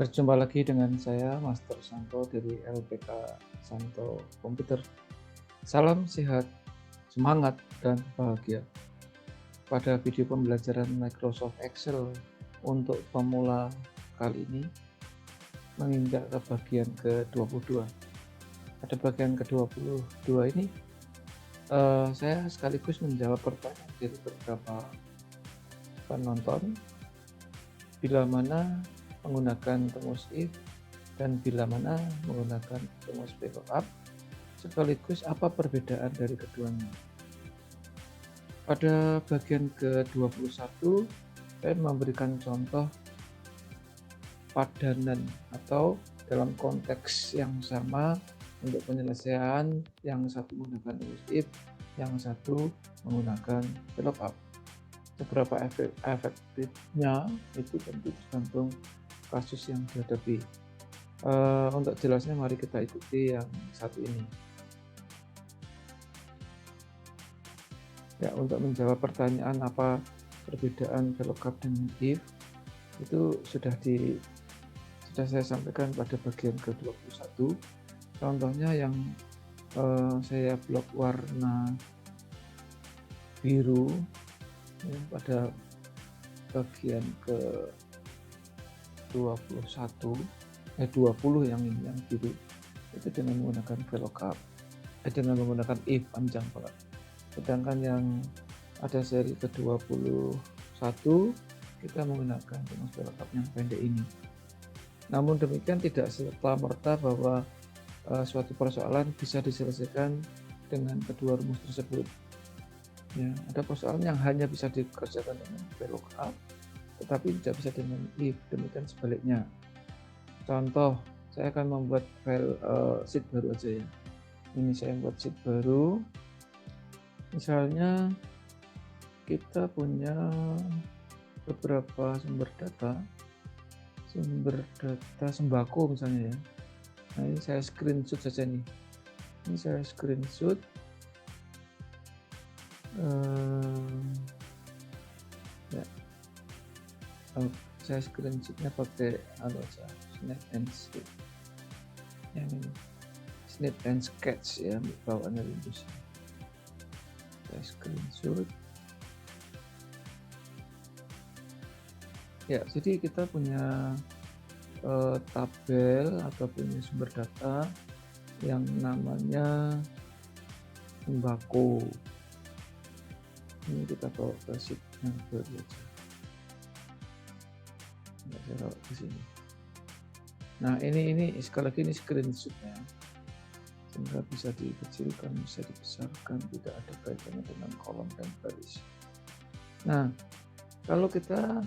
Berjumpa lagi dengan saya, Master Santo dari LPK Santo Komputer. Salam sehat, semangat, dan bahagia. Pada video pembelajaran Microsoft Excel untuk pemula kali ini, menginjak ke bagian ke-22. Pada bagian ke-22 ini, saya sekaligus menjawab pertanyaan dari beberapa penonton, bila mana menggunakan rumus if dan bila mana menggunakan rumus VLOOKUP, sekaligus apa perbedaan dari keduanya. Pada bagian ke-21, saya memberikan contoh padanan atau dalam konteks yang sama untuk penyelesaian, yang satu menggunakan rumus if, yang satu menggunakan VLOOKUP. Seberapa efektifnya itu tentu tergantung kasus yang dihadapi. Untuk jelasnya mari kita ikuti yang satu ini. Ya, untuk menjawab pertanyaan apa perbedaan VLOOKUP dengan if itu sudah saya sampaikan pada bagian ke-21. Contohnya yang saya blok warna biru ya, pada bagian ke-21 20 yang ini yang biru itu dengan menggunakan VLOOKUP dengan menggunakan if panjang banget. Sedangkan yang ada seri ke-21 kita menggunakan rumus VLOOKUP yang pendek ini. Namun demikian tidak serta-merta bahwa suatu persoalan bisa diselesaikan dengan kedua rumus tersebut. Ya, ada persoalan yang hanya bisa dikerjakan dengan VLOOKUP tetapi tidak bisa dengan if, demikian sebaliknya. Contoh, saya akan membuat file sheet baru aja ya. Ini saya buat sheet baru. Misalnya kita punya beberapa sumber data sembako misalnya ya. Nah, ini saya screenshot saja nih. Ini saya screenshot. Ya. Saya screenshotnya pakai snap and sketch. Yang ini snap and sketch ya, bawaannya Windows. Saya screenshot. Ya, jadi kita punya tabel atau punya sumber data yang namanya sembako. Ini kita bawa ke sheet yang baru aja. Saya bawa ke sini. Nah, ini sekali lagi ini screenshotnya, sehingga bisa dikecilkan, bisa dibesarkan, tidak ada kaitannya dengan kolom dan baris. Nah, kalau kita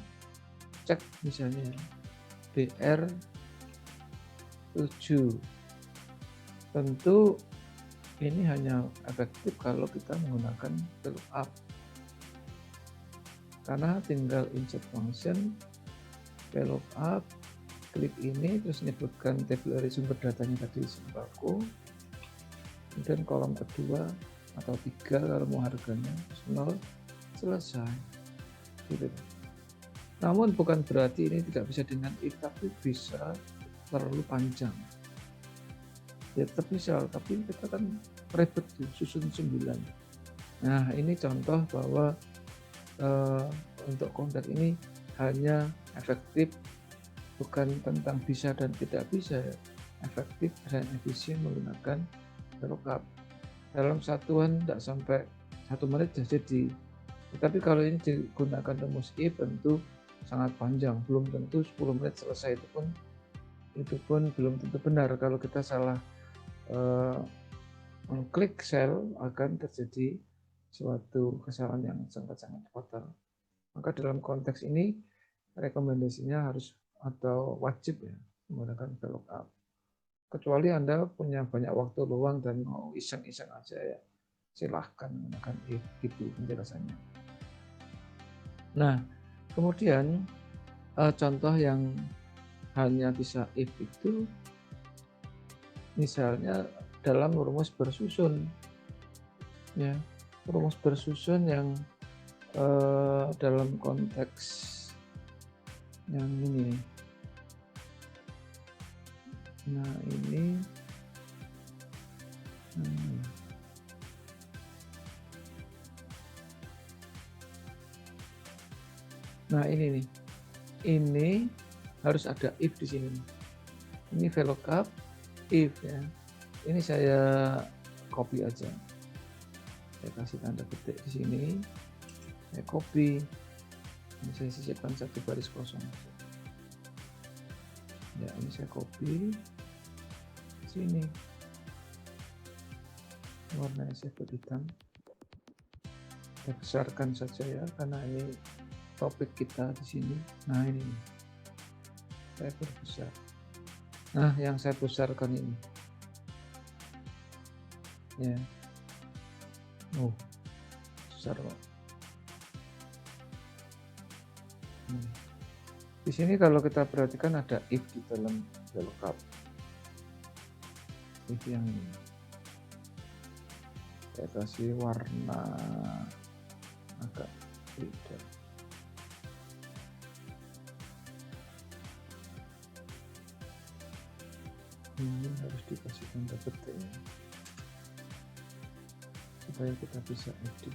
cek misalnya BR7, tentu ini hanya efektif kalau kita menggunakan VLOOKUP, karena tinggal insert function VLOOKUP, klik ini terus menyebutkan tabel sumber datanya tadi sembako, kemudian kolom kedua atau 3 kalau mau harganya 0, selesai gitu. Namun bukan berarti ini tidak bisa dengan if, tapi bisa terlalu panjang ya, tetap bisa, tapi kita kan ribet susun 9. Nah, ini contoh bahwa untuk konteks ini hanya efektif, bukan tentang bisa dan tidak bisa ya. Efektif dan efisien menggunakan VLOOKUP. Dalam satuan tidak sampai 1 menit sudah jadi. Tetapi kalau ini digunakan rumus if tentu sangat panjang, belum tentu 10 menit selesai. Itu pun belum tentu benar. Kalau kita salah mengklik sel akan terjadi suatu kesalahan yang sangat-sangat fatal. Maka dalam konteks ini rekomendasinya harus atau wajib ya menggunakan VLOOKUP. Kecuali Anda punya banyak waktu luang dan mau iseng-iseng aja ya, silahkan menggunakan if, gitu penjelasannya. Nah, kemudian contoh yang hanya bisa if itu misalnya dalam rumus bersusun ya, rumus bersusun yang dalam konteks yang ini Nah ini hmm, nah ini nih, ini harus ada if di sini. Ini VLOOKUP if ya. Ini saya copy aja. Saya kasih tanda petik di sini. Saya copy. Ini saya sisipkan satu baris kosong. Ya, ini saya copy. Sini. Warnanya saya buat hitam. Saya besarkan saja ya, karena ini topik kita di sini. Nah ini. Saya perbesar. Nah, yang saya besarkan ini. Ya. Oh, besar kok. Di sini kalau kita perhatikan ada if di dalam VLOOKUP. If yang ini. Saya kasih warna agak beda. Ini harus dikasih tanda petik supaya kita bisa edit.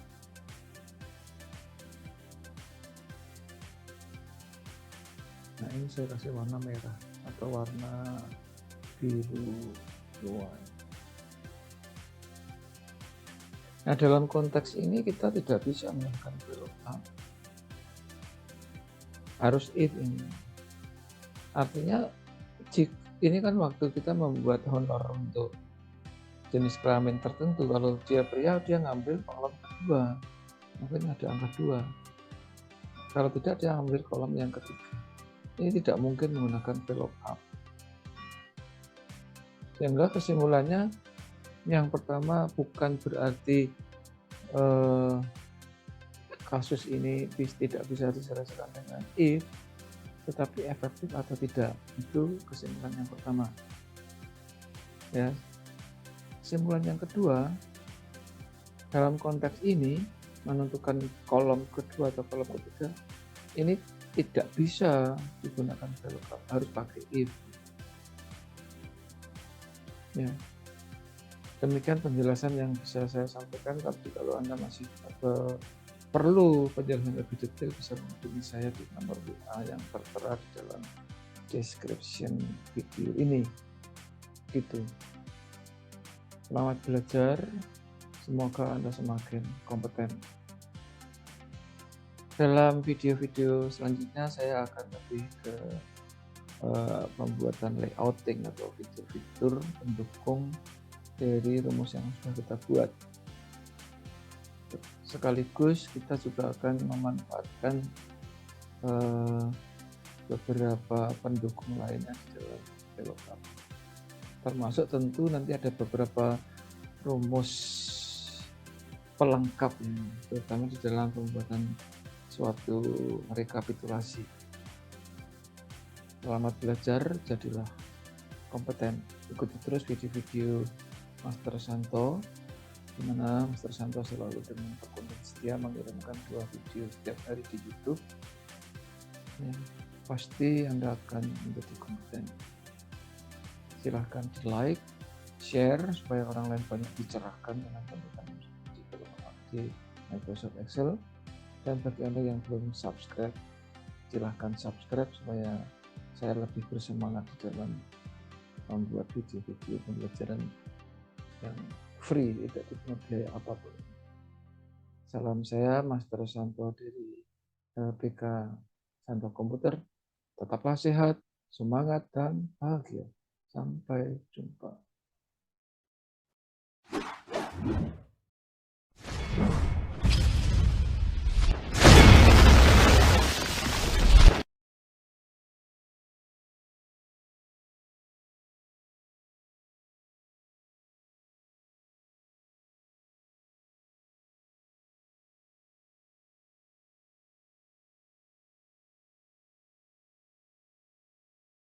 Nah ini saya kasih warna merah atau warna biru luar. Nah dalam konteks ini kita tidak bisa melakukan VLOOKUP, harus if ini. Artinya ini kan waktu kita membuat honor untuk jenis kelamin tertentu, kalau dia pria dia ngambil kolom kedua, mungkin ada angka 2. Kalau tidak dia ambil kolom yang ketiga. Ini tidak mungkin menggunakan VLOOKUP. Sehingga kesimpulannya yang pertama bukan berarti kasus ini tidak bisa diselesaikan dengan if, tetapi efektif atau tidak. Itu kesimpulan yang pertama. Ya. Kesimpulan yang kedua, dalam konteks ini menentukan kolom kedua atau kolom ketiga ini tidak bisa digunakan VLOOKUP, harus pakai if. Ya. Demikian penjelasan yang bisa saya sampaikan. Tapi kalau Anda masih perlu penjelasan lebih detail, bisa menghubungi saya di nomor WA yang tertera di dalam description video ini. Gitu. Selamat belajar. Semoga Anda semakin kompeten. Dalam video-video selanjutnya saya akan lebih ke pembuatan layouting atau fitur-fitur pendukung dari rumus yang sudah kita buat. Sekaligus kita juga akan memanfaatkan beberapa pendukung lainnya di dalam VLOOKUP. Termasuk tentu nanti ada beberapa rumus pelengkap, terutama di dalam pembuatan suatu rekapitulasi. Selamat belajar, jadilah kompeten. Ikuti terus video-video Master Santo, di mana Master Santo selalu dengan tekun setia mengirimkan 2 video setiap hari di YouTube. Ya, pasti Anda akan menjadi kompeten. Silahkan di like, share supaya orang lain banyak dicerahkan dengan konten di Microsoft Excel. Dan bagi Anda yang belum subscribe, silahkan subscribe supaya saya lebih bersemangat di dalam membuat video-video pembelajaran yang free, tidak dipungut biaya apapun. Salam saya Master Santo dari PK Santo Komputer. Tetaplah sehat, semangat, dan bahagia. Sampai jumpa.